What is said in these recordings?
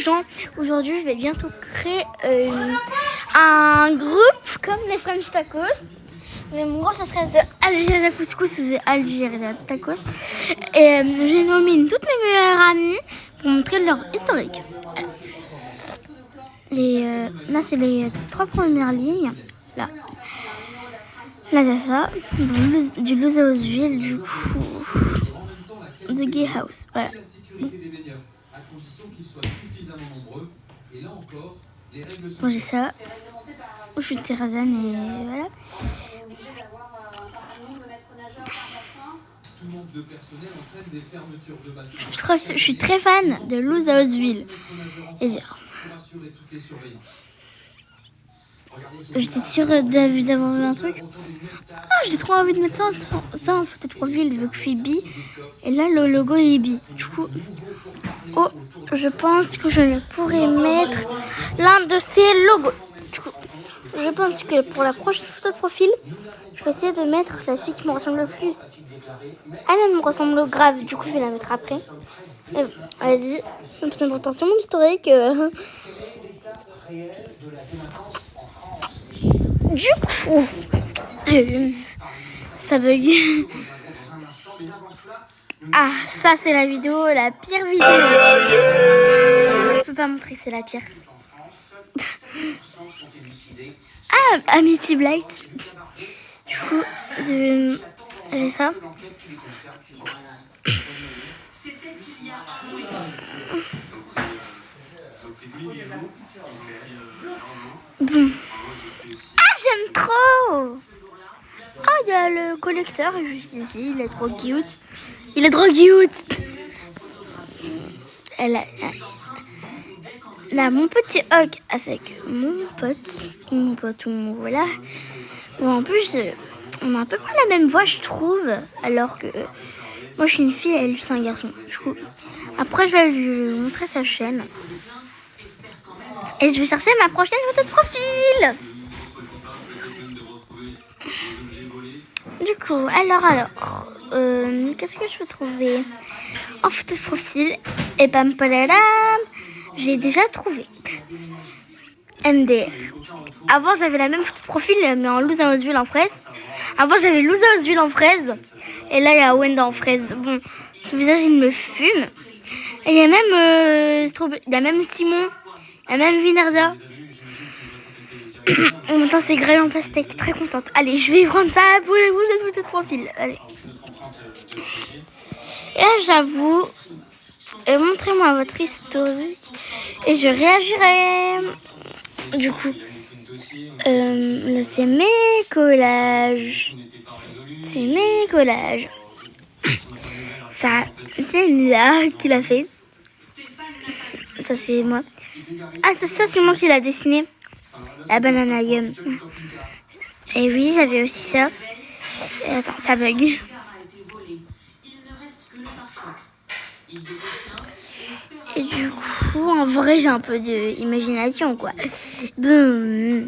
gens. Aujourd'hui, je vais bientôt créer un groupe comme les French Tacos. Mais mon gros, ça serait Algérie Couscous ou Algérie Tacos. Et j'ai nommé toutes mes meilleures amies pour montrer leur historique. Là, c'est les 3 premières lignes. Là, c'est ça. Du Losaosville, du coup. The Gay House. Voilà. Bon, j'ai ça. Je suis Terrazane et voilà. Je suis très fan de Losaosville. Et dire. J'étais sûre d'avoir vu un truc. J'ai trop envie de mettre ça en photo de profil vu que je suis bi. Et là, le logo est bi. Du coup, je pense que je pourrais mettre l'un de ces logos. Du coup, je pense que pour la prochaine photo de profil, je vais essayer de mettre la fille qui me ressemble le plus. Elle me ressemble grave. Du coup, je vais la mettre après. Vas-y, le plus important, c'est mon historique. Du coup, ça bug. Ah, ça c'est la vidéo, la pire vidéo. Je peux pas montrer, c'est la pire. Amity Blight. Du coup, j'ai ça. Bon. J'aime trop. Il y a le collecteur juste ici, il est trop cute. Il est trop cute. Là, mon petit hug avec mon pote, voilà. Bon, en plus, on a un peu près la même voix, je trouve. Alors que moi, je suis une fille et lui, c'est un garçon. Du coup, après, je vais lui montrer sa chaîne. Et je vais chercher ma prochaine photo de profil. Du coup, alors, qu'est-ce que je peux trouver en photo de profil? Et bam, paladam, j'ai déjà trouvé MDR. Avant, j'avais la même photo de profil, mais en Losaosville en fraise. Avant, j'avais Losaosville en fraise. Et là, il y a Wenda en fraise. Bon, son visage, il me fume. Et il y a même Simon. Il y a même Vinerda. En même temps, c'est grêle en pastèque. Très contente. Allez, je vais prendre ça pour les photos de profil. Allez. Et là, j'avoue, montrez-moi votre historique et je réagirai. Du coup, là, c'est mes collages. Ça, c'est là qui l'a fait. Ça, c'est moi. Ça, c'est moi qui l'a dessiné. La banana yum. Et oui, j'avais aussi ça. Et attends, ça bug. Et du coup, en vrai, j'ai un peu d'imagination, quoi. Bon,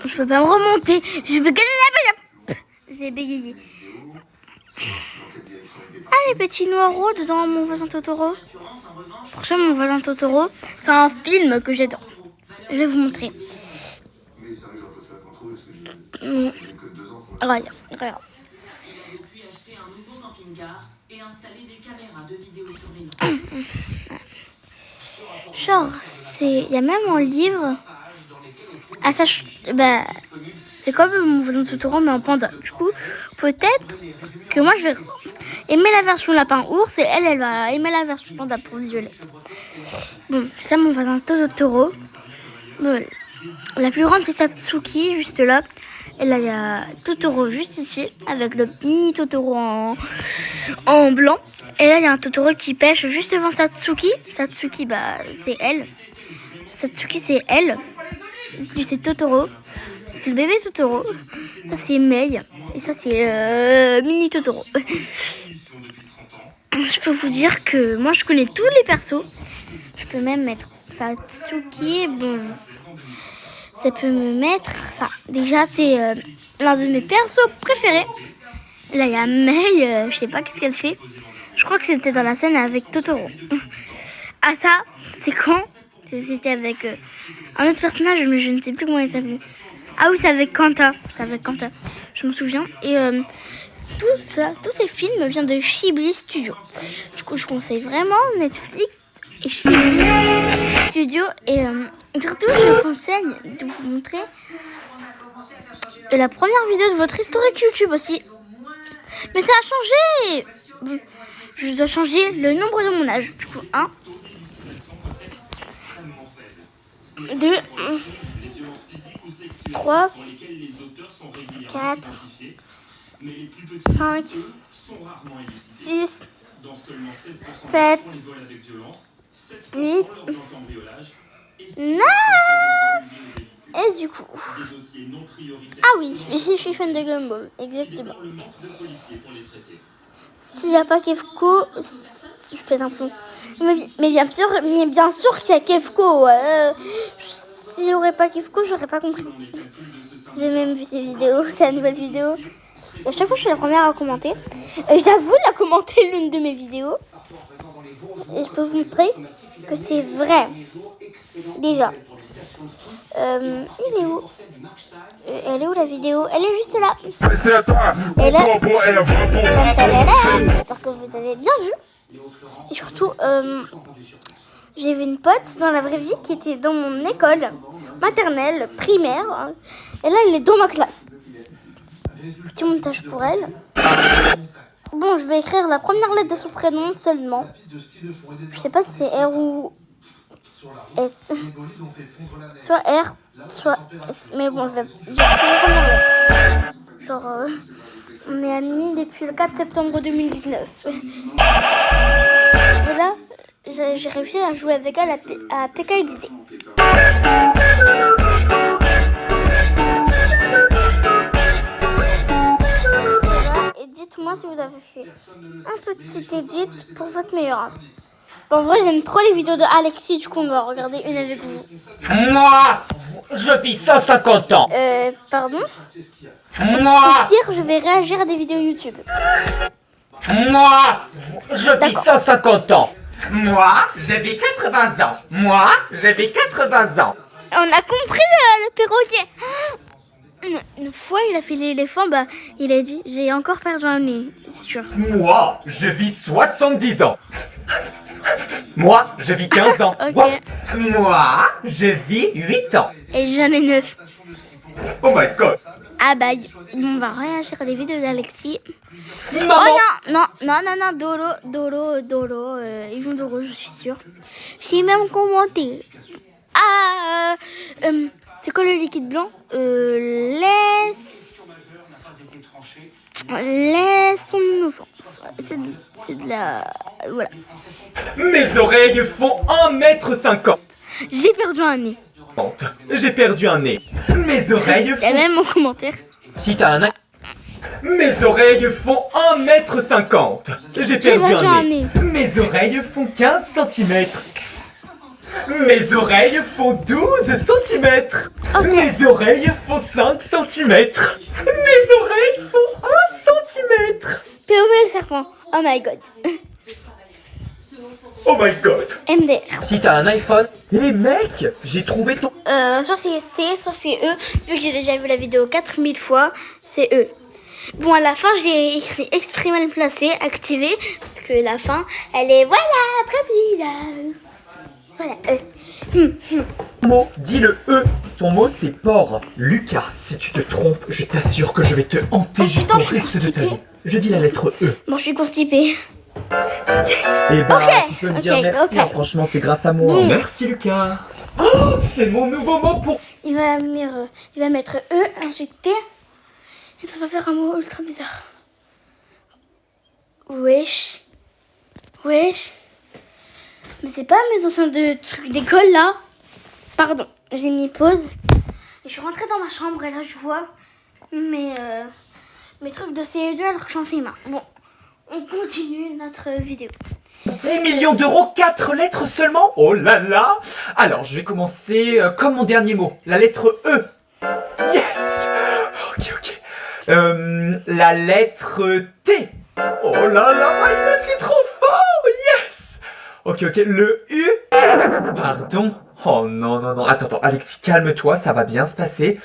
je peux pas me remonter. Je peux gagner la balle. J'ai bégayé. Les petits noireaux dedans mon voisin Totoro. Franchement, mon voisin Totoro, c'est un film que j'adore. Je vais vous montrer. Regarde. Genre, il y a même un livre. C'est comme mon voisin Totoro, mais en panda. Du coup, peut-être que moi, je vais aimer la version lapin-ours et elle va aimer la version panda pour violet. Bon, c'est ça mon voisin Totoro. Bon, la plus grande, c'est Satsuki, juste là. Et là, il y a Totoro juste ici, avec le mini Totoro en blanc. Et là, il y a un Totoro qui pêche juste devant Satsuki. Satsuki, c'est elle. Satsuki, c'est elle. C'est Totoro. C'est le bébé Totoro. Ça, c'est Mei. Et ça, c'est mini Totoro. Je peux vous dire que moi, je connais tous les persos. Je peux même mettre Satsuki. Bon, ça peut me mettre ça. Déjà, c'est l'un de mes persos préférés. Là, il y a Mei. Je sais pas qu'est-ce qu'elle fait. Je Je crois que c'était dans la scène avec Totoro. Ah ça, c'est quand? C'était avec un autre personnage, mais je ne sais plus comment il s'appelait. Ah oui, c'est avec Kanta. C'est avec Kanta. Je me souviens. Et tout ça, tous ces films viennent de Ghibli Studio. Du coup, je conseille vraiment Netflix et Ghibli Studio. Et surtout, je conseille de vous montrer la première vidéo de votre historique YouTube aussi. Mais ça a changé. Bon, je dois changer le nombre de mon âge. Du coup, 1, 2, 3, 4, 5, 6, 7, 8, 9. Et du coup... Ah oui, je suis fan de Gumball, exactement. S'il n'y a pas Kefko, je pèse un peu. Mais bien sûr qu'il y a Kefko. S'il n'y aurait pas Kefko, j'aurais pas compris. J'ai même vu ses vidéos, sa nouvelle vidéo. À chaque fois, je suis la première à commenter. J'avoue, il a commenté l'une de mes vidéos. Et je peux vous montrer que c'est vrai. Déjà. Il est où? Elle est où la vidéo? Elle est juste là. Et là, j'espère que vous avez bien vu. Et surtout, j'ai vu une pote dans la vraie vie qui était dans mon école maternelle, primaire. Et là, elle est dans ma classe. Petit montage pour elle. Bon, je vais écrire la première lettre de son prénom seulement. Je sais pas si c'est R ou S. Soit R, soit S. Mais bon, je vais écrire la première lettre. Genre, on est amis depuis le 4 septembre 2019. Et là, j'ai réussi à jouer avec elle à PKXD. Et dites-moi si vous avez fait un petit edit pour votre meilleur ami. Bon, en vrai, j'aime trop les vidéos de Alexis, du coup, on va regarder une avec vous. Moi, je vis 150 ans. Pardon? Moi, Au pire, je vais réagir à des vidéos YouTube. moi, je vis 150 ans. Moi, je vis 80 ans. Moi, je vis 80 ans. On a compris le perroquet. Une fois, il a fait l'éléphant, bah, il a dit, j'ai encore perdu un nez, c'est sûr. Moi, je vis 70 ans. Moi, je vis 15 ans. Ok. Moi, je vis 8 ans. Et j'en ai 9. Oh my god. Ah bah, on va réagir à des vidéos d'Alexis. Maman. Oh non, Doro, ils vont Doro, je suis sûre. J'ai même commenté. Ah, c'est quoi le liquide blanc? Laisse son innocence. C'est de la... Voilà. Mes oreilles font 1m50. J'ai perdu un nez. J'ai perdu un nez. Mes oreilles Il y a font... même mon commentaire. Si t'as un... Mes oreilles font 1m50. J'ai perdu un nez. Mes oreilles font 15 cm. Mes oreilles font 12 cm. Okay. Mes oreilles font 5 cm. Mes oreilles font 1 cm. Péomé le serpent. Oh my god. Oh my god. MDR. Si t'as un iPhone, les mecs, j'ai trouvé ton... Soit c'est C, soit c'est E. Vu que j'ai déjà vu la vidéo 4000 fois, c'est E. Bon, à la fin, j'ai écrit exprimer le placé, activé, parce que la fin, elle est, voilà, très bizarre. Voilà, E. Mot, dis le E. Ton mot, c'est porc. Lucas, si tu te trompes, je t'assure que je vais te hanter jusqu'au reste de ta vie. Je dis la lettre E. Bon, je suis constipée. Eh ben, Ok, tu peux me dire ok, merci, ok. hein, franchement, c'est grâce à moi. Bon. Merci, Lucas. Oh, c'est mon nouveau mot pour... Il va mettre E, ensuite T. Et ça va faire un mot ultra bizarre. Wesh. Wesh. Mais c'est pas mes anciens de trucs d'école là. Pardon, j'ai mis pause. Et je suis rentrée dans ma chambre et là je vois mes trucs de CE2 alors que je suis en CM1. Bon, on continue notre vidéo. 10 millions d'euros, 4 lettres seulement. Oh là là. Alors, je vais commencer comme mon dernier mot. La lettre E. Yes. Ok. La lettre T. Oh là là, my God, je suis trop Ok, le U. Pardon. Oh non, non, non. Attends, Alexis, calme-toi, ça va bien se passer.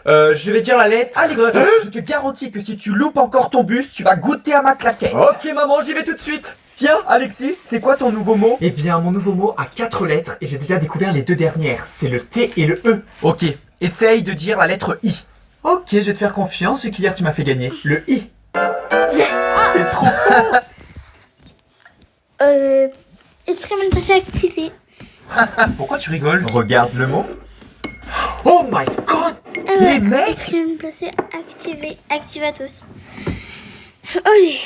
Je vais dire la lettre... Alexis, je te garantis que si tu loupes encore ton bus, tu vas goûter à ma claquette. Ok, maman, j'y vais tout de suite. Tiens, Alexis, c'est quoi ton nouveau mot? Eh bien, mon nouveau mot a 4 lettres et j'ai déjà découvert les 2 dernières. C'est le T et le E. Ok, essaye de dire la lettre I. Ok, je vais te faire confiance vu qu'hier tu m'as fait gagner. Le I. Yes. T'es trop fort. Esprit mal passé activé. Pourquoi tu rigoles? Regarde le mot. Oh my god! Les mecs! Esprit mal passé activé. Activatos. Allez.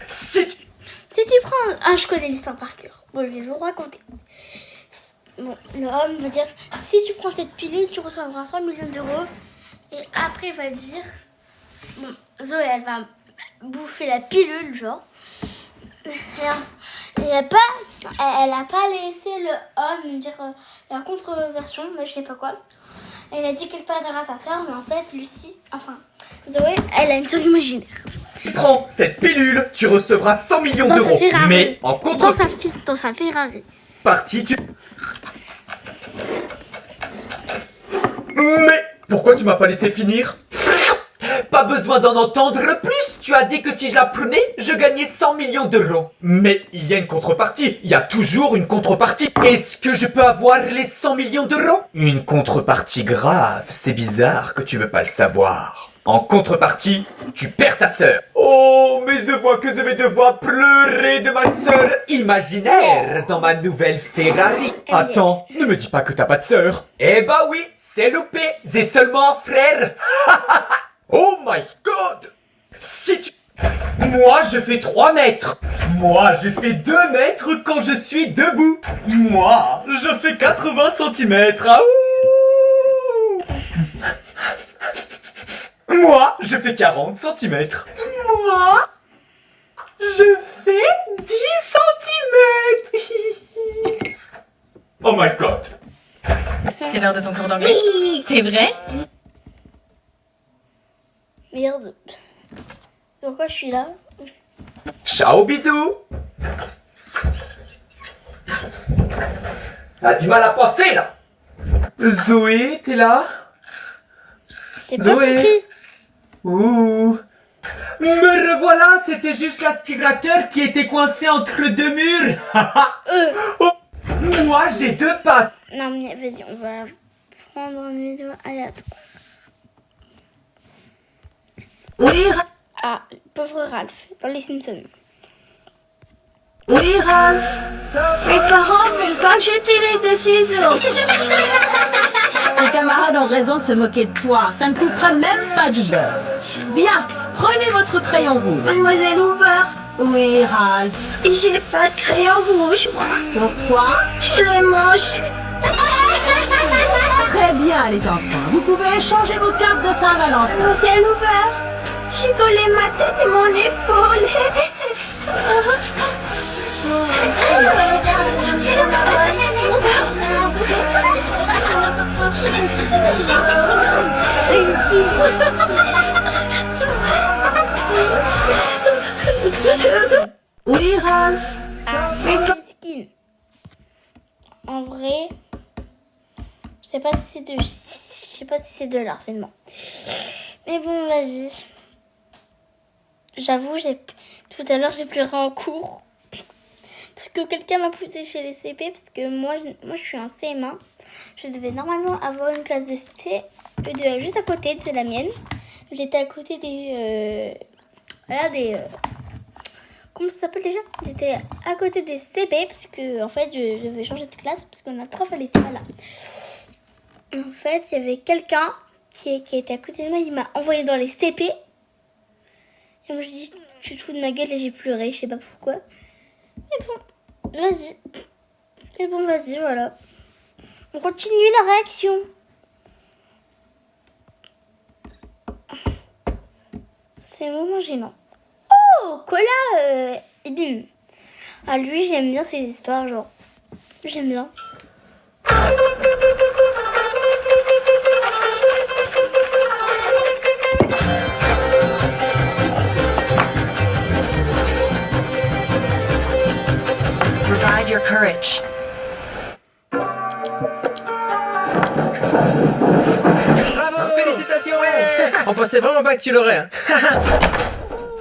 Si tu... Si tu prends... Ah, je connais l'histoire par cœur. Bon, je vais vous raconter. Bon, l'homme va dire, si tu prends cette pilule, tu recevras 100 millions d'euros. Et après, il va dire... Bon, Zoé, elle va bouffer la pilule, genre. Elle a pas laissé le homme dire la contre-version, mais je sais pas quoi. Elle a dit qu'elle pardonnera sa soeur, mais en fait, Zoé, elle a une sœur imaginaire. Prends cette pilule, tu recevras 100 millions d'euros. Mais en contre... Dans sa Ferrari. Partie, tu... Mais pourquoi tu m'as pas laissé finir? Pas besoin d'en entendre plus. Tu as dit que si je la prenais, je gagnais 100 millions d'euros. Mais il y a une contrepartie. Il y a toujours une contrepartie. Est-ce que je peux avoir les 100 millions d'euros? Une contrepartie grave. C'est bizarre que tu veux pas le savoir. En contrepartie, tu perds ta sœur. Oh, mais je vois que je vais devoir pleurer de ma sœur imaginaire dans ma nouvelle Ferrari. Attends, ne me dis pas que t'as pas de sœur. Eh bah oui, c'est loupé. J'ai seulement un frère. Oh my god! Si tu... Moi, je fais 3 mètres. Moi, je fais 2 mètres quand je suis debout. Moi, je fais 80 centimètres. Ah, ouh. Moi, je fais 40 centimètres. Moi, je fais 10 centimètres. Oh my god. C'est l'heure de ton cours d'anglais. Oui. C'est vrai? Merde. Pourquoi je suis là? Ciao, bisous. Ça a du mal à passer, là. Zoé, t'es là? J'ai pas compris. Ouh. Me revoilà, c'était juste l'aspirateur qui était coincé entre 2 murs. Oh. Moi, j'ai 2 pattes. Non mais vas-y, on va prendre une vidéo aléatoire. Oui, Ah, pauvre Ralph, dans les Simpsons. oui, Ralph. Mes parents veulent pas que j'utilise des ciseaux. Tes camarades ont raison de se moquer de toi. Ça ne coupera même pas du beurre. Bien, prenez votre crayon rouge. Mademoiselle Hoover, Oui, Ralph. j'ai pas de crayon rouge, moi. Pourquoi? Je le mange. Très bien, les enfants. Vous pouvez échanger vos cartes de Saint-Valentin. Mademoiselle Hoover, j'ai collé ma tête et mon épaule. Oui, Ralph. Ah, Skin. En vrai, je sais pas si c'est de l'harcèlement. Mais bon, vas-y. J'avoue, tout à l'heure j'ai pleuré en cours parce que quelqu'un m'a poussé chez les CP parce que moi je suis en CM1. Je devais normalement avoir une classe de C juste à côté de la mienne. J'étais à côté des comment ça s'appelle déjà? J'étais à côté des CP parce que en fait je devais changer de classe parce que notre prof elle était pas là. En fait, il y avait quelqu'un qui était à côté de moi, il m'a envoyé dans les CP. Et moi je dis, tu te fous de ma gueule, et j'ai pleuré, je sais pas pourquoi. Mais bon, vas-y. Mais bon, vas-y, voilà. On continue la réaction. C'est un moment gênant. Oh, Cola et bim. Ah, lui, j'aime bien ces histoires, genre. J'aime bien. your courage. Bravo! Félicitations! Ouais. On pensait vraiment pas que tu l'aurais. Hein.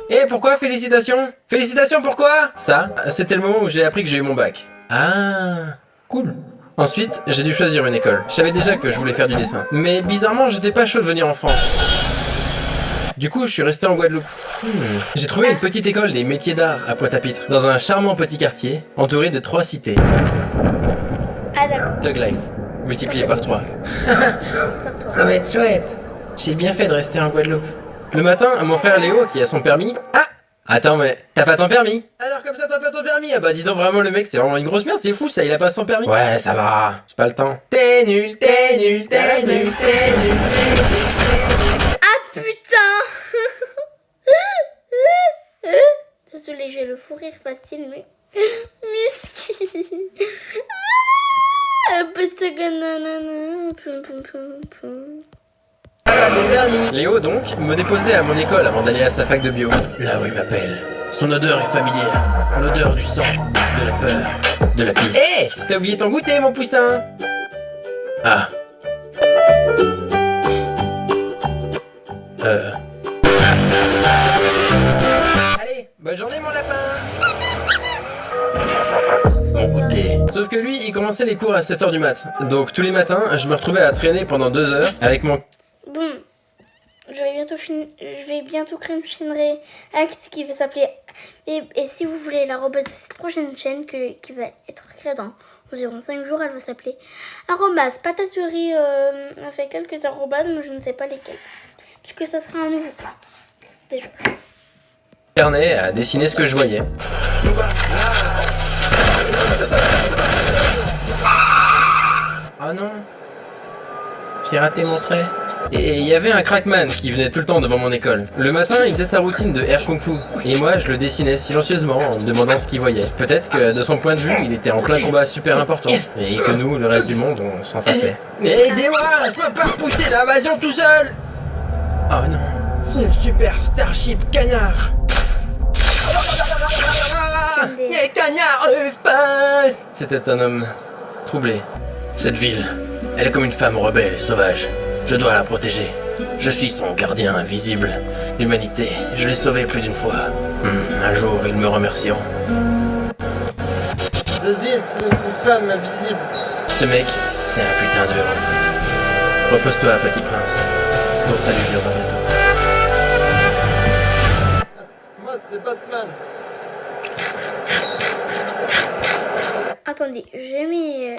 Et pourquoi félicitations? Félicitations pourquoi? Ça, c'était le moment où j'ai appris que j'ai eu mon bac. Ah, cool. Ensuite, j'ai dû choisir une école. Je savais déjà que je voulais faire du dessin. Mais bizarrement, j'étais pas chaud de venir en France. Du coup, je suis resté en Guadeloupe. J'ai trouvé une petite école des métiers d'art à Pointe-à-Pitre, dans un charmant petit quartier, entouré de 3 cités. Ah d'accord. Thug Life, multiplié par 3. Ça va être chouette. J'ai bien fait de rester en Guadeloupe. Le matin, mon frère Léo, qui a son permis... Ah! Attends, mais t'as pas ton permis? Alors comme ça t'as pas ton permis? Ah bah dis donc vraiment le mec c'est vraiment une grosse merde, c'est fou ça, il a pas son permis. Ouais ça va, j'ai pas le temps. T'es nul, t'es nul, t'es nul, t'es nul, t'es nul. Ah putain. Désolée, j'ai le fou rire facile, mais... Musky. Léo donc me déposait à mon école avant d'aller à sa fac de bio. Là où il m'appelle. Son odeur est familière. L'odeur du sang, de la peur, de la pisse. Hé, t'as oublié ton goûter mon poussin? Ah. Allez, bonne journée mon lapin. Mon goûter. Sauf que lui, il commençait les cours à 7h du mat. Donc tous les matins, je me retrouvais à traîner pendant 2 heures avec mon... Bon, je vais bientôt créer une chaîne React qui va s'appeler... Et si vous voulez l'arrobase de cette prochaine chaîne qui va être créée dans environ 5 jours, elle va s'appeler arrobase pataterie avec quelques arrobases, mais je ne sais pas lesquelles. Puisque ça sera un nouveau compte. Déjà. Carnet à dessiner ce que je voyais. Oh non, j'ai raté mon trait. Et il y avait un crackman qui venait tout le temps devant mon école. Le matin, il faisait sa routine de air kung fu. Et moi, je le dessinais silencieusement en me demandant ce qu'il voyait. Peut-être que de son point de vue, il était en plein combat super important. Et que nous, le reste du monde, on s'en tapait. Mais aidez-moi, je peux pas repousser l'invasion tout seul. Oh non, le super Starship Cagnard. Les cagnards espace. C'était un homme troublé. Cette ville, elle est comme une femme rebelle et sauvage. Je dois la protéger. Je suis son gardien invisible. L'humanité, je l'ai sauvée plus d'une fois. Un jour, ils me remercieront. Vas-y, c'est une femme invisible. Ce mec, c'est un putain de héros. Repose-toi, petit prince. Ton salut viendra bientôt. Moi, c'est Batman. Attendez, je mets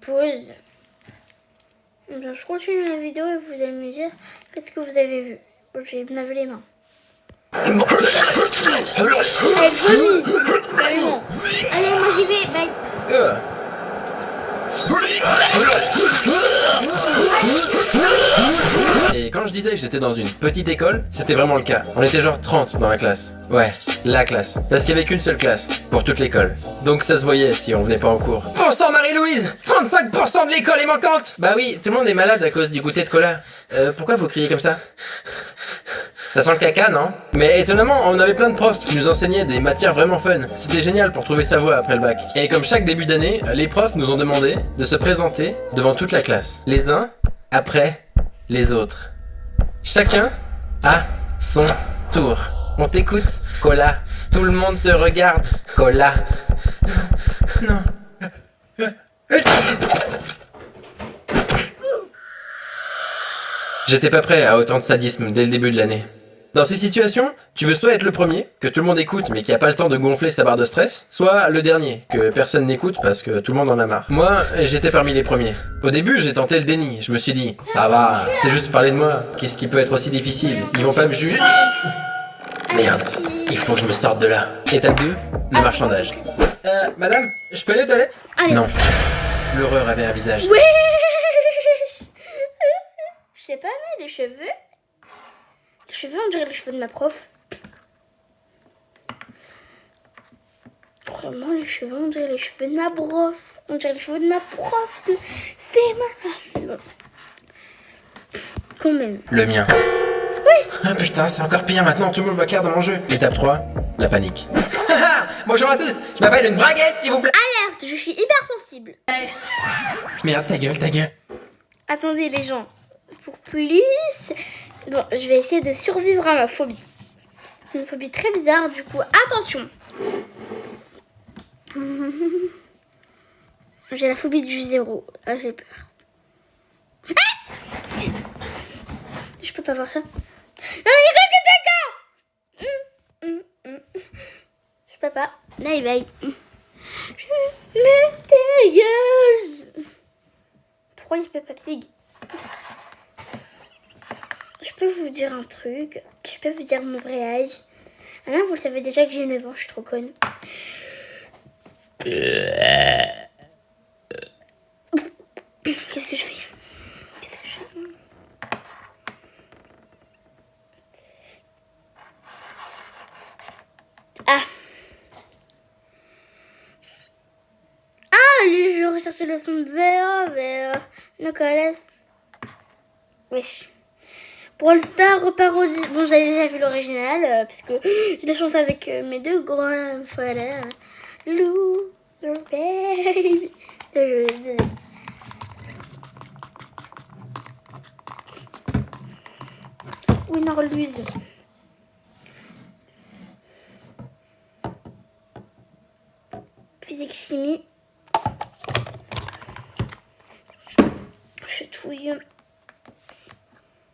pause. Bien, je continue la vidéo et vous allez me dire qu'est-ce que vous avez vu. Bon, je vais me laver les mains. Elle vomit. Carrément. Allez, moi j'y vais. Bye. Et quand je disais que j'étais dans une petite école, c'était vraiment le cas. On était genre 30 dans la classe. Ouais, la classe. Parce qu'il n'y avait qu'une seule classe, pour toute l'école. Donc ça se voyait si on venait pas en cours. Bon sang Marie-Louise, 35% de l'école est manquante. Bah oui, tout le monde est malade à cause du goûter de cola. Pourquoi vous criez comme ça? Ça sent le caca, non? Mais étonnamment, on avait plein de profs qui nous enseignaient des matières vraiment fun. C'était génial pour trouver sa voie après le bac. Et comme chaque début d'année, les profs nous ont demandé de se présenter devant toute la classe. Les uns après les autres. Chacun à son tour. On t'écoute, Cola. Tout le monde te regarde, Cola. Non. J'étais pas prêt à autant de sadisme dès le début de l'année. Dans ces situations, tu veux soit être le premier, que tout le monde écoute mais qui a pas le temps de gonfler sa barre de stress, soit le dernier, que personne n'écoute parce que tout le monde en a marre. Moi, j'étais parmi les premiers. Au début, j'ai tenté le déni, je me suis dit, ça va, c'est juste parler de moi, qu'est-ce qui peut être aussi difficile? Ils vont pas me juger. Merde, il faut que je me sorte de là. Étape 2, le marchandage. Madame, je peux aller aux toilettes? Allez. Non. L'horreur avait un visage. Oui. Je sais pas, mais les cheveux, on dirait les cheveux de ma prof. Vraiment, les cheveux, on dirait les cheveux de ma prof. On dirait les cheveux de ma prof de... C'est ma... Quand même. Le mien. Oui. Ah putain, c'est encore pire maintenant, tout le monde voit clair dans mon jeu. Étape 3, la panique. Bonjour à tous, je m'appelle une braguette s'il vous plaît. Allez, Certes, je suis hyper sensible. Merde, ta gueule, ta gueule. Attendez les gens, pour plus... Bon, je vais essayer de survivre à ma phobie. C'est une phobie très bizarre, du coup, attention. J'ai la phobie du zéro. Ah, j'ai peur. Ah, je peux pas voir ça. Non, je peux pas. Là, il veille. Je me dégage. Pourquoi il peut pas Pig? Je peux vous dire un truc. Je peux vous dire mon vrai âge. Ah non, vous le savez déjà que j'ai 9 ans, je suis trop conne. Qu'est-ce que je fais? Ah. Ah, lui, je recherchais le son de VA, Nicolas. Wesh. Pour le Star parodie. Bon, j'avais déjà vu l'original, parce que je l'ai chanté avec mes deux grands frères. Loser baby. Win or lose. Physique chimie. Je touille.